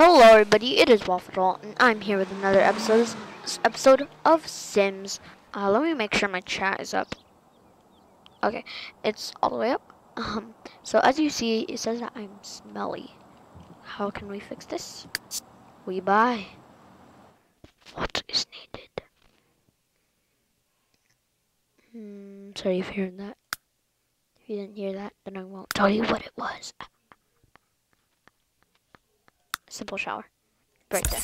Hello everybody, it is Waffle and I'm here with another episode of Sims. Let me make sure my chat is up. Okay, it's all the way up. So as you see, it says that I'm smelly. How can we fix this? We buy what is needed. Sorry if you heard that. If you didn't hear that, then I won't tell you what it was. Simple shower. Right there.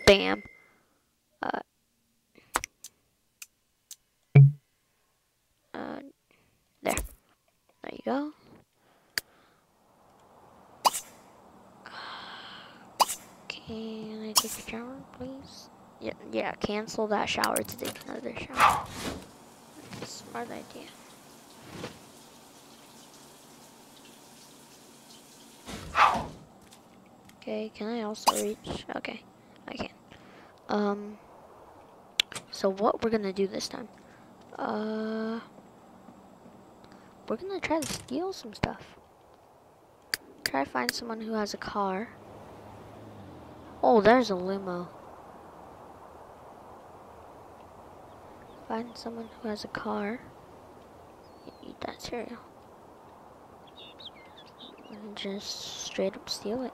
Bam. There. There you go. Can I take a shower, please? Yeah, cancel that shower to take another shower. Smart idea. Okay, can I also reach? Okay, I can. So what we're gonna do this time? We're gonna try to steal some stuff. Try to find someone who has a car. Oh, there's a limo. Find someone who has a car. Eat that cereal. And just straight up steal it.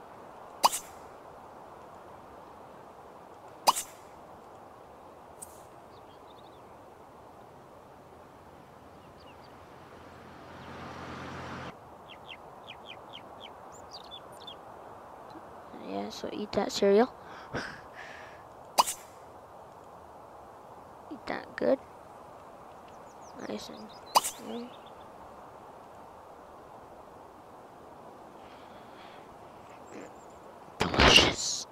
Yeah, so eat that cereal. Eat that good. Nice and good. Delicious.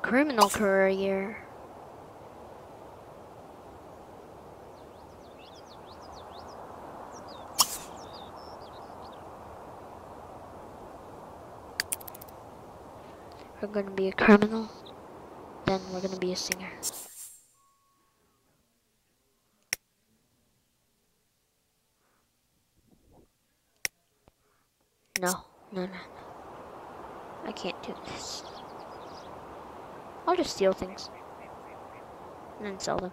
Criminal career. We're gonna be a criminal, then we're gonna be a singer. No. I can't do this. I'll just steal things and then sell them.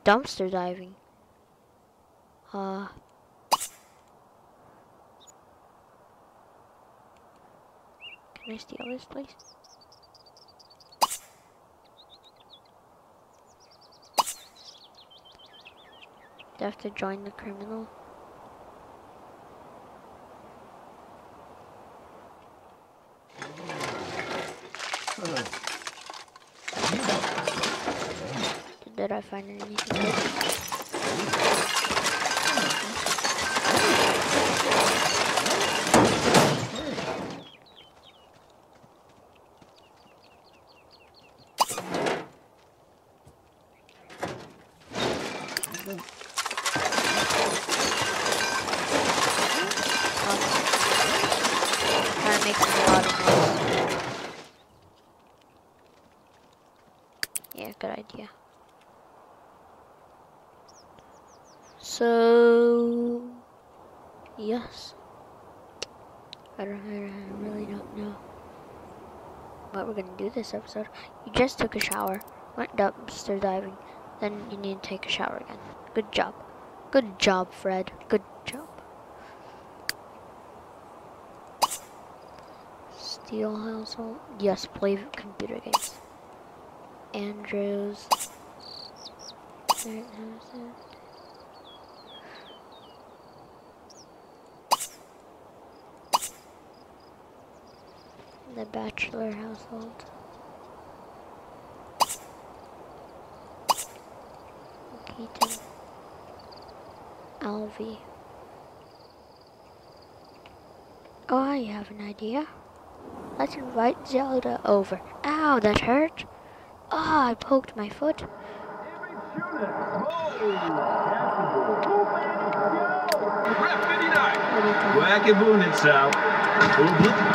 Dumpster diving. Can I steal this place? Do I have to join the criminal? Did I find anything good? That makes a lot of noise. Yeah, good idea. So, yes. I really don't know what we're gonna do this episode. You just took a shower, went dumpster diving, then you need to take a shower again. Good job. Good job, Fred. Good job. Steel household. Yes, play computer games. Andrews. The bachelor household. Keaton. Alvy. Oh, I have an idea. Let's invite Zelda over. Ow, that hurt. Oh, I poked my foot. Ref 59. Wackaboo out.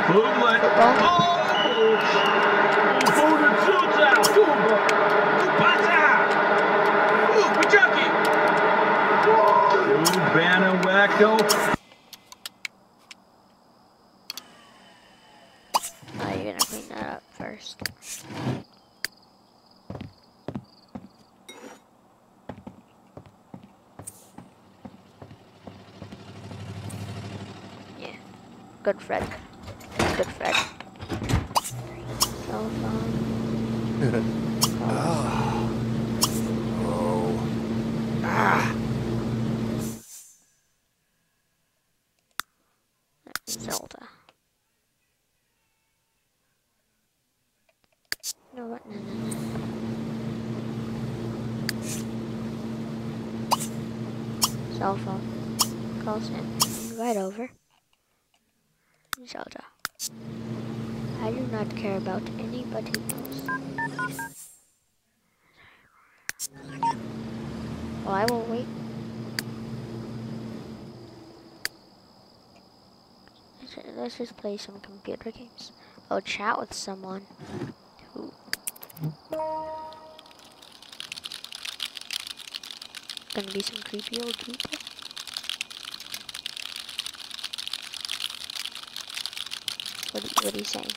Football. Oh! Food shoots out. Pasa. Pachucky. Banner Wacko. Oh, you're gonna clean that up first. Yeah. Good Fred. Good Fred. Cell phone. Zelda. No, what? No. Cell phone. Calls in. Right over. Zelda. I do not care about anybody else. Well, I will wait. Let's just play some computer games. I'll chat with someone. Who? Gonna be some creepy old people. What are you saying?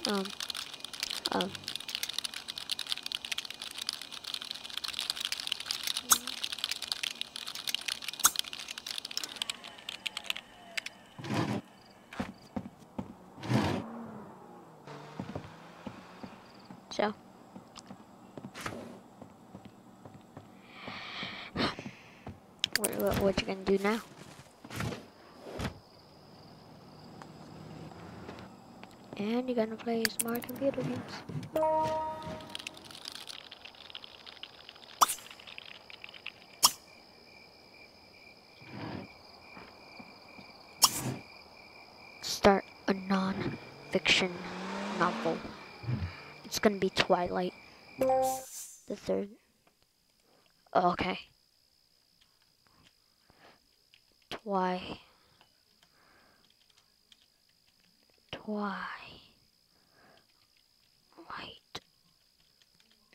Um. So. What you gonna do now? And you're gonna play smart computer games. Start a non-fiction novel. It's gonna be Twilight. The third. Oh, okay. Twilight.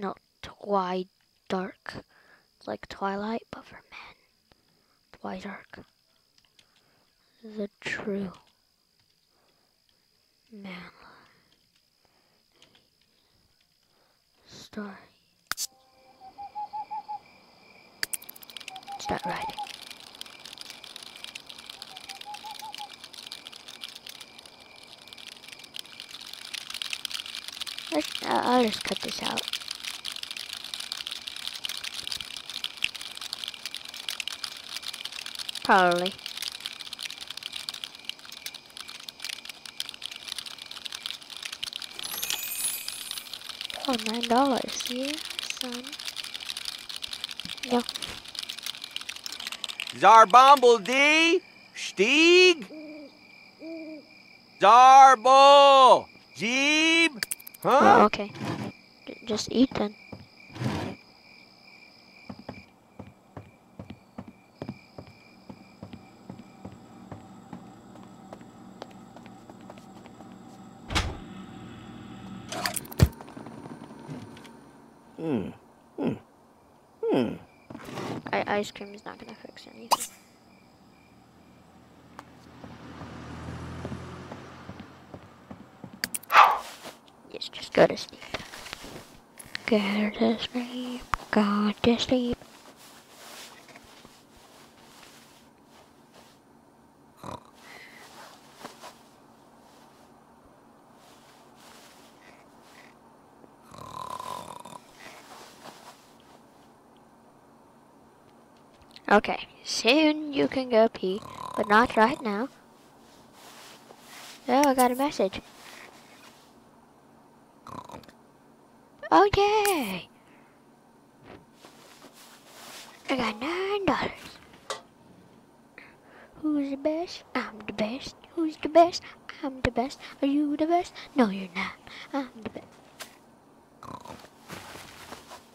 No, Dark. It's like Twilight, but for men. Dark. The true man story. Start writing. I'll just cut this out. Probably. Oh, $9. Yeah, son. No. Zarbomble Stieg? Zarbo! Jeeb? Huh? Oh, okay. Just eat then. Ice cream is not gonna fix anything. Yes, just go to sleep. Go to sleep. Go to sleep. Okay, soon you can go pee, but not right now. Oh, I got a message. Oh, yay! I got $9. Who's the best? I'm the best. Who's the best? I'm the best. Are you the best? No, you're not. I'm the best.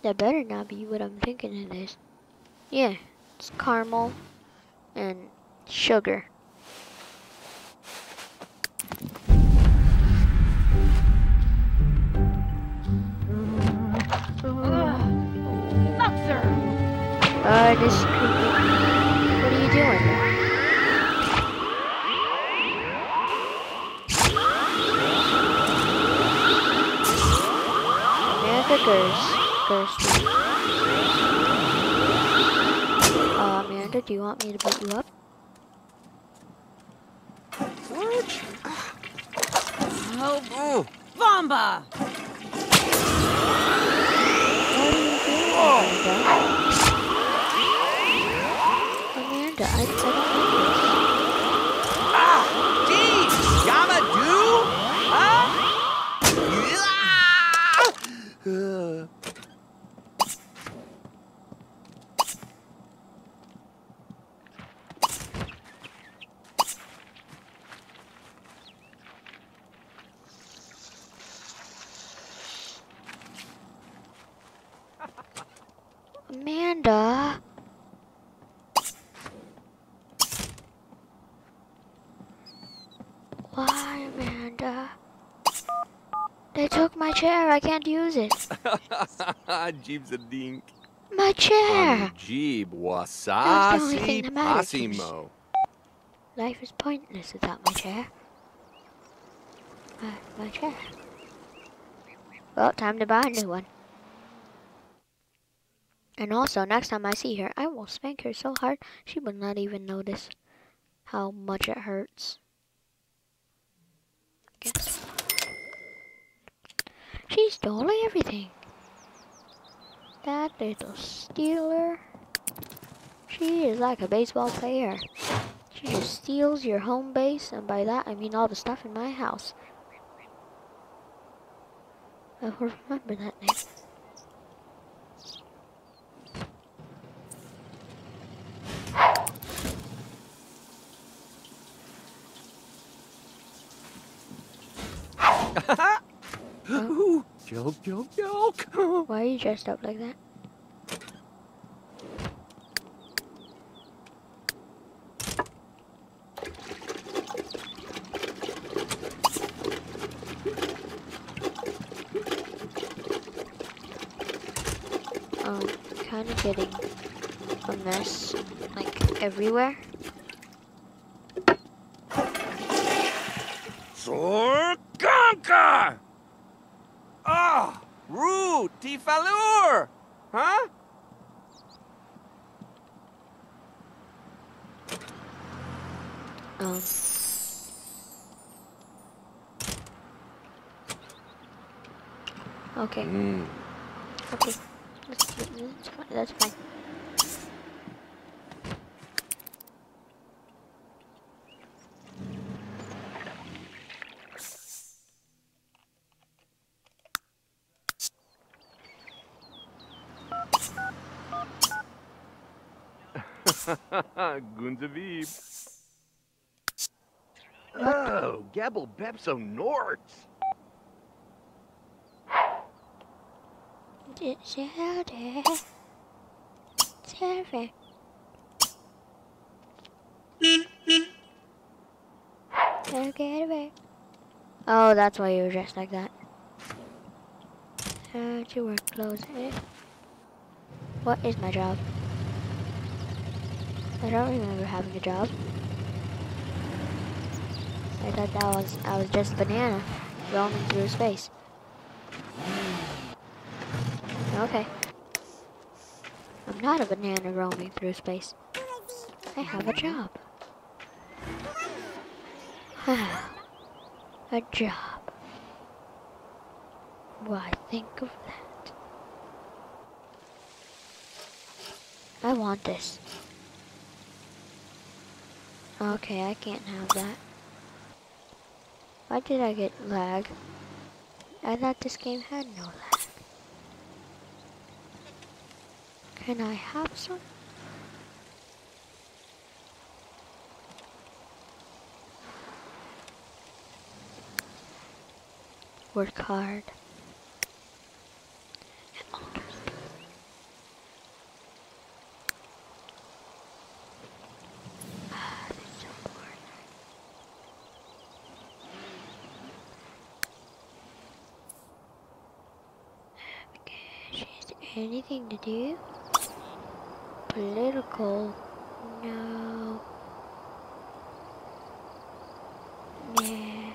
That better not be what I'm thinking it is. Yeah, it's caramel and sugar. This is creepy. What are you doing? Amanda Gerst. Amanda, do you want me to beat you up? George? Oh, Vamba! What are you doing, Amanda? I don't like Jeez! Yama do? Huh? Amanda. Why, Amanda? They took my chair. I can't use it. Jeeb's a dink. My chair. Jeeb That's the only thing wasasi that matters to me. passimo. Life is pointless without my chair. My chair. Well, time to buy a new one. And also, next time I see her, I will spank her so hard she will not even notice how much it hurts. Guess what? She stole everything. That little stealer. She is like a baseball player. She just steals your home base, and by that I mean all the stuff in my house. I will remember that name. Ooh, joke. Why are you dressed up like that? Kind of getting a mess, like, everywhere. Sorganka! Ah, Ru Tifalur! Huh? Okay. Okay. That's fine. Gunzaviv. Oh, Gebel Bepso Norts. Oh, that's why you were dressed like that. To work clothes. What is my job? I don't remember having a job. I thought I was just a banana roaming through space. Okay. I'm not a banana roaming through space. I have a job. A job. Why, think of that. I want this. Okay, I can't have that. Why did I get lag? I thought this game had no lag. Can I have some? Work hard. Anything to do? Political? No. Yeah.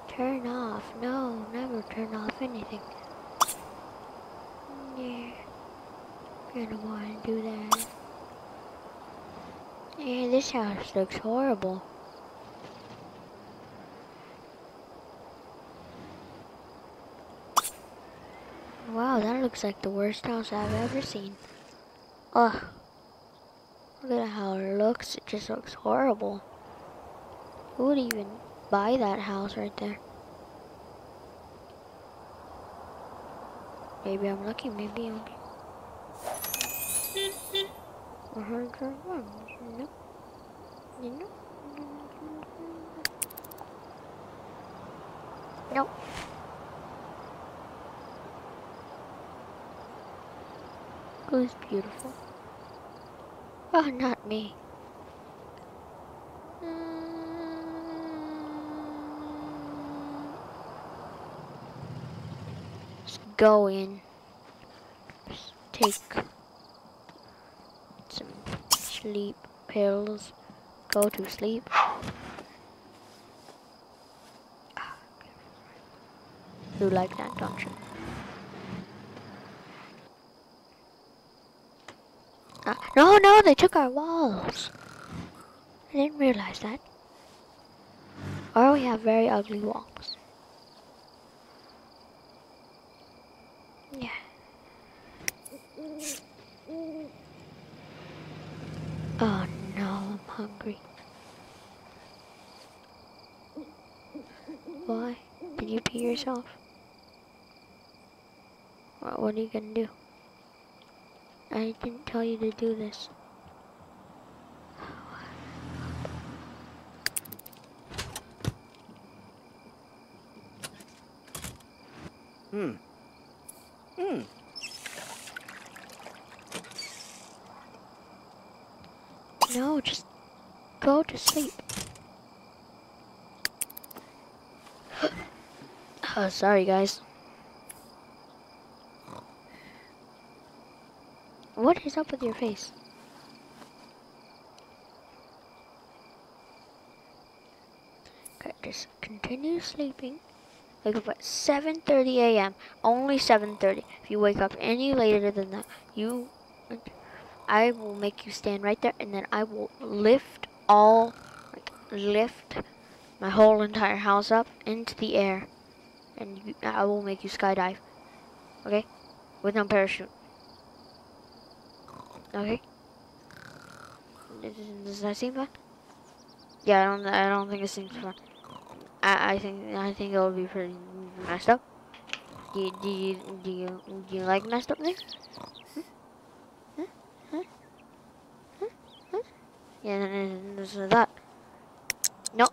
Turn off? No, never turn off anything. Yeah. Gonna want to do that. Yeah, this house looks horrible. Wow, that looks like the worst house I've ever seen. Ugh. Look at how it looks. It just looks horrible. Who would even buy that house right there? Maybe I'm lucky, maybe I'm... Nope. Who's beautiful? Oh, not me. Just go in. Just take some sleep pills. Go to sleep. You like that, don't you? No, they took our walls. I didn't realize that. Or we have very ugly walls. Yeah. Oh no, I'm hungry. Why? Did you pee yourself? What are you gonna do? I didn't tell you to do this. No, just go to sleep. Oh, sorry guys. What is up with your face? Okay, just continue sleeping. Wake up at 7:30 a.m. Only 7:30. If you wake up any later than that, I will make you stand right there, and then I will lift my whole entire house up into the air, and I will make you skydive. Okay, with no parachute. Okay. Does that seem fun? Yeah, I don't think it seems fun. I think it would be pretty messed up. Do you like messed up things? Yeah, this is that. No.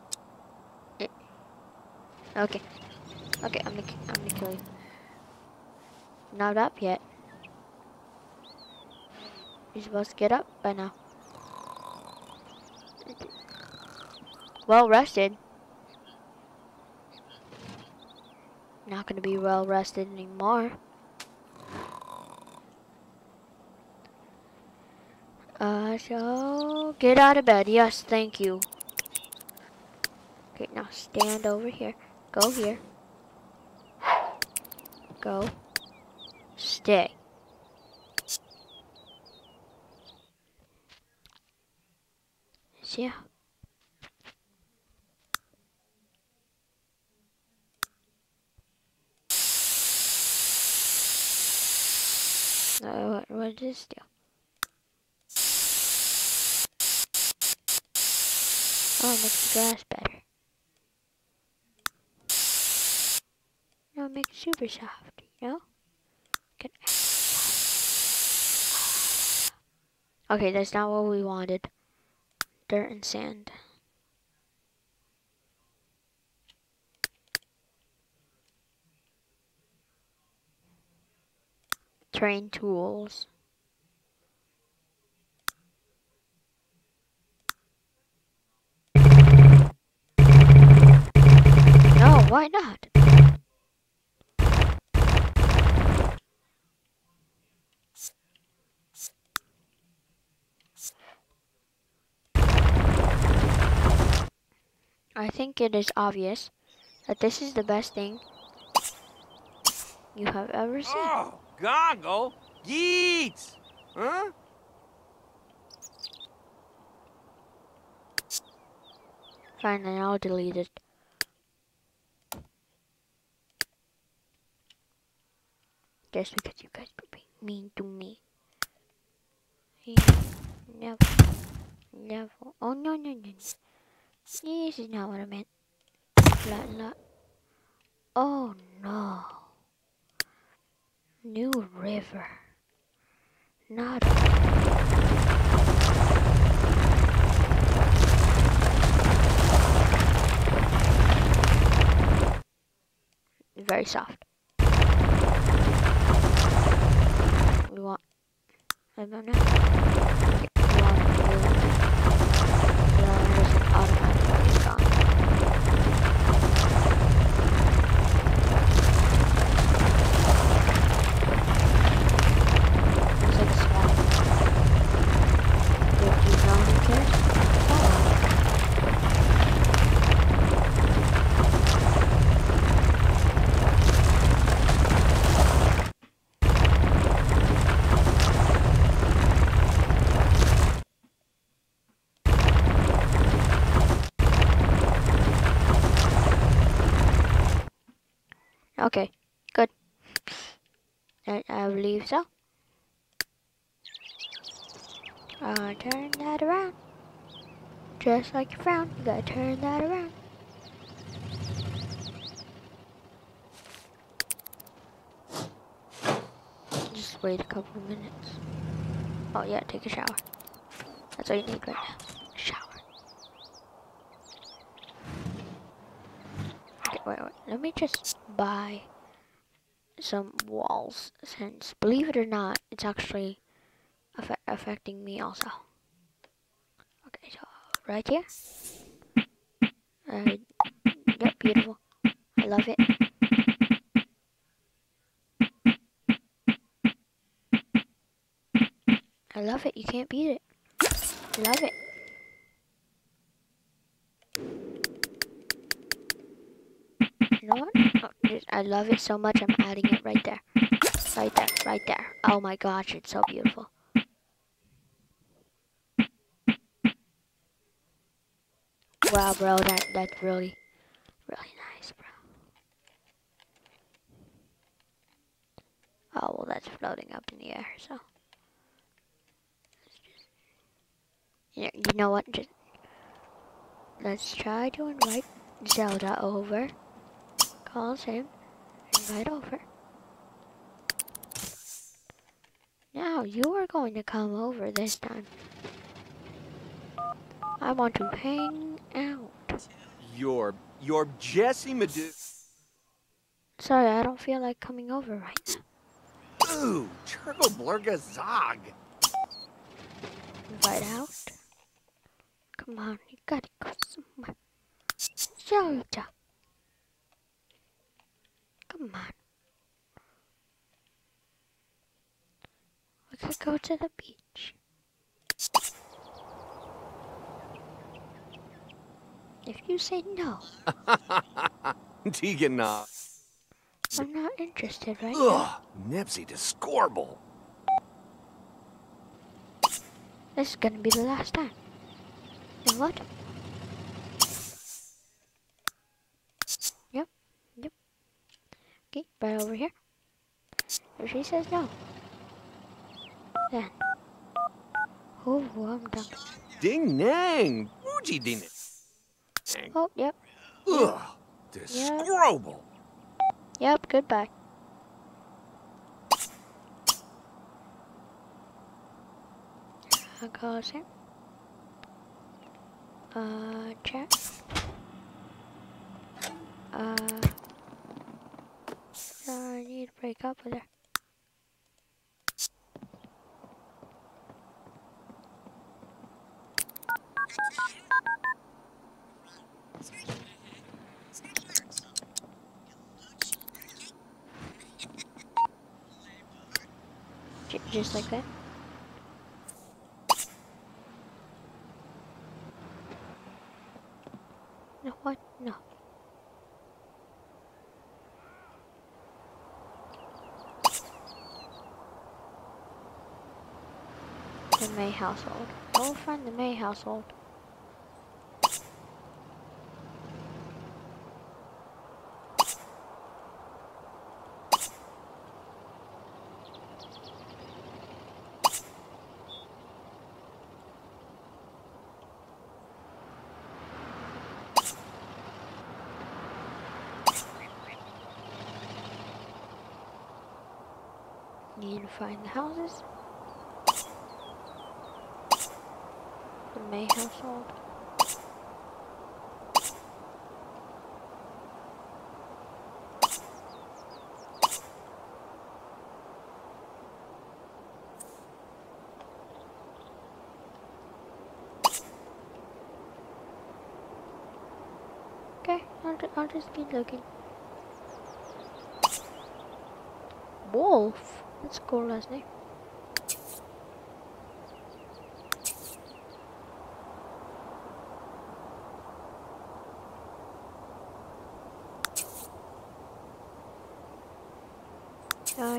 Okay. Okay, I'm gonna kill you. Not up yet. You're supposed to get up by now. Well rested. Not gonna be well rested anymore. So get out of bed. Yes, thank you. Okay, now stand over here. Go here. Go. Stay. Yeah. What does this do? Oh, it makes the grass better. No, it makes it super soft, you know? Okay, that's not what we wanted. Dirt and sand. Terrain tools. No, why not? I think it is obvious that this is the best thing you have ever seen. Oh, goggle. Yeets. Huh? Fine, then I'll delete it. Just because you guys were being mean to me. Never. Never. Oh, no, no, no, no. This is not what I meant. La. Oh, no. New river. Not. Very soft. We want. I don't know. Okay, we want it to be like that. So then it just automatically gone. It's like a swamp. But do you know who cares? Okay, good. I believe so. Turn that around. Just like your frown, you gotta turn that around. Just wait a couple of minutes. Oh yeah, take a shower. That's all you need right now. A shower. Okay, wait. Let me just buy some walls, since, believe it or not, it's actually affecting me also. Okay, so right here. Yep, beautiful. I love it. I love it. You can't beat it. I love it. You know what? Oh, I love it so much, I'm adding it right there. Right there, right there. Oh my gosh, it's so beautiful. Wow, bro, that's really nice, bro. Oh, well, that's floating up in the air, so. You know what? Just let's try to invite Zelda over. Calls him. Invite over. Now you are going to come over this time. I want to hang out. You're Jesse Madu. Sorry, I don't feel like coming over right now. Ooh, Churgo Blurga Zog. Invite out. Come on, you gotta go somewhere. Zelda. Come on. We could go to the beach. If you say no, Tegan, I'm not interested right ugh, Nepsy Discorble. This is gonna be the last time. You know what? Yep. Okay, right over here. If she says no, then. Oh, I'm done. Ding Nang. Fuji Ding. Oh, yep. Ugh, Discorble. Yep, goodbye. I'll close it. Chat. I need to break up with her. Just like that. No, what? No. The May household. I will find the May household. Need to find the houses. The May household. Okay, I'll just be looking. Wolf. That's a cool last name.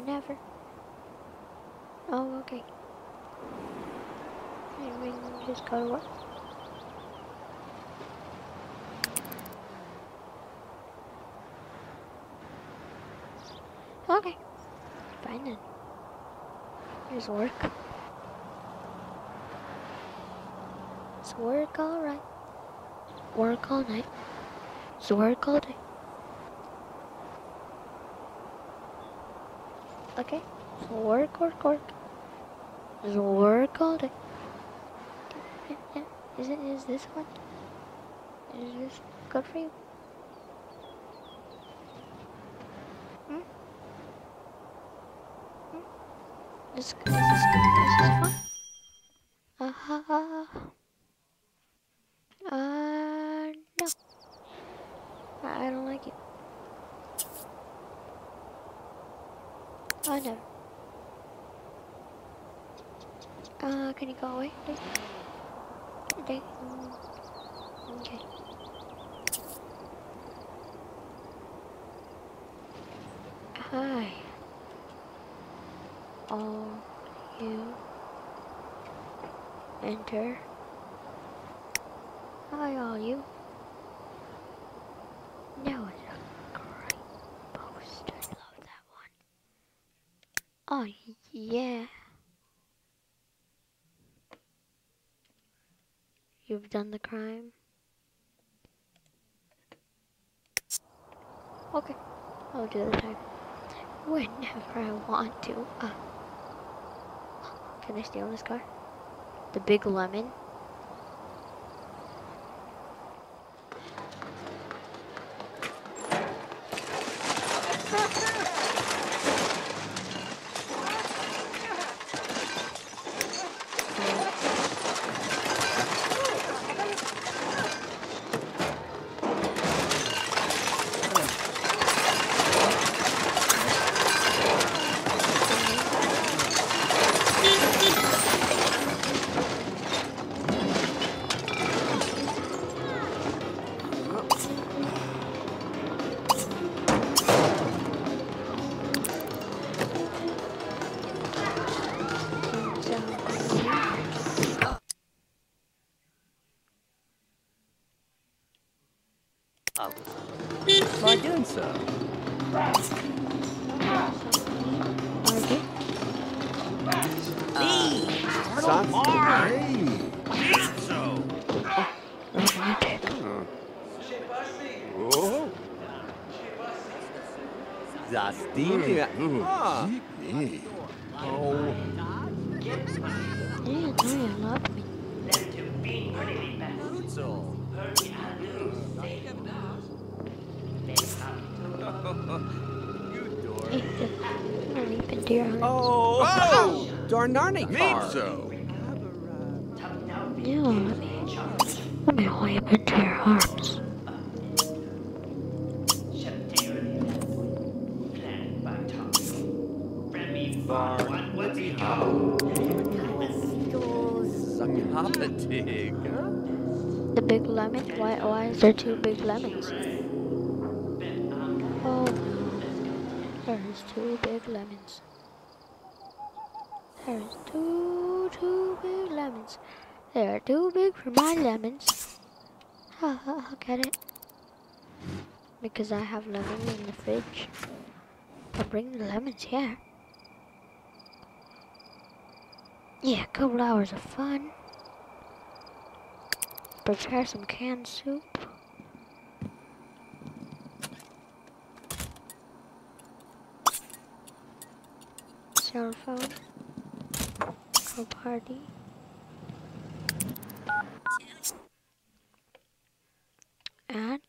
Never. Oh, okay. And we can just go to work. Okay. Fine then. Here's work. It's work alright. Work all night. It's work all day. Okay. So work. It's work all day. Yeah. Is this one? Is this good for you? This is fun. No. I don't like it. Oh, no. Can you go away, please? Okay. Okay. Hi. All you enter. Hi, all you. Now it's a great poster. Love that one. Oh, yeah. You've done the crime. Okay, I'll do the time. Whenever I want to. Can I steal this car? The big lemon. By doing so. Zastimia. Oh. Yeah, no, you love me. I'm gonna leap into your arms. Oh! Darnarny car. so. Yeah, let me leap into your arms. Succopatig, huh? The big lemon? Why is there two big lemons? Oh no. There's two big lemons. There's two big lemons. They're too big for my lemons. I'll get it. Because I have lemons in the fridge. I'll bring the lemons here. Yeah, a couple hours of fun. Prepare some canned soup. Cell phone. Go party. And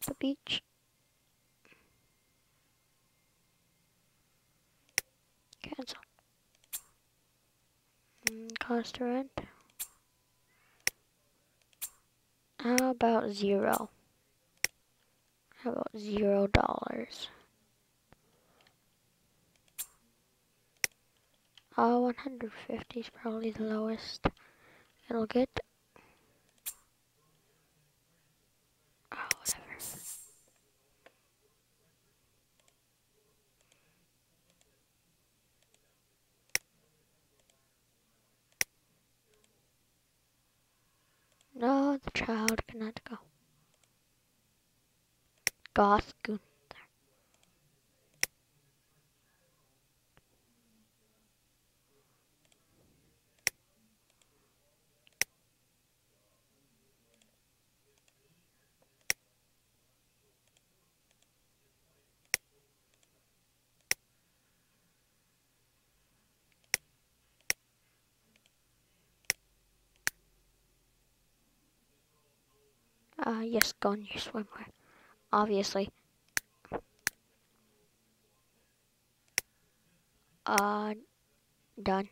the beach. Cancel. Cost to rent. How about $0? How about $0? Oh, 150 is probably the lowest it'll get. Oh, whatever. No, the child cannot go. Goth Gunther. Yes, go in your swimwear. Obviously. Done.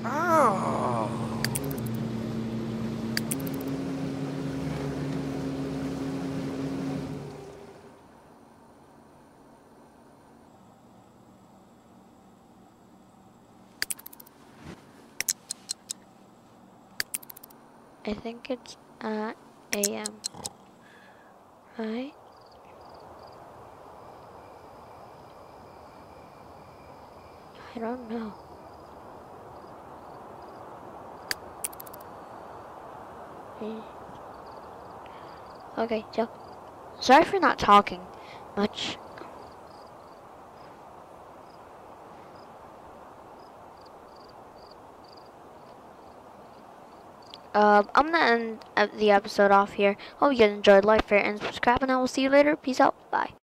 Oh. I think it's at AM. Right? I don't know. Okay, so sorry for not talking much. I'm gonna end the episode off here. Hope you guys enjoyed. Like, share, and subscribe, and I will see you later. Peace out. Bye.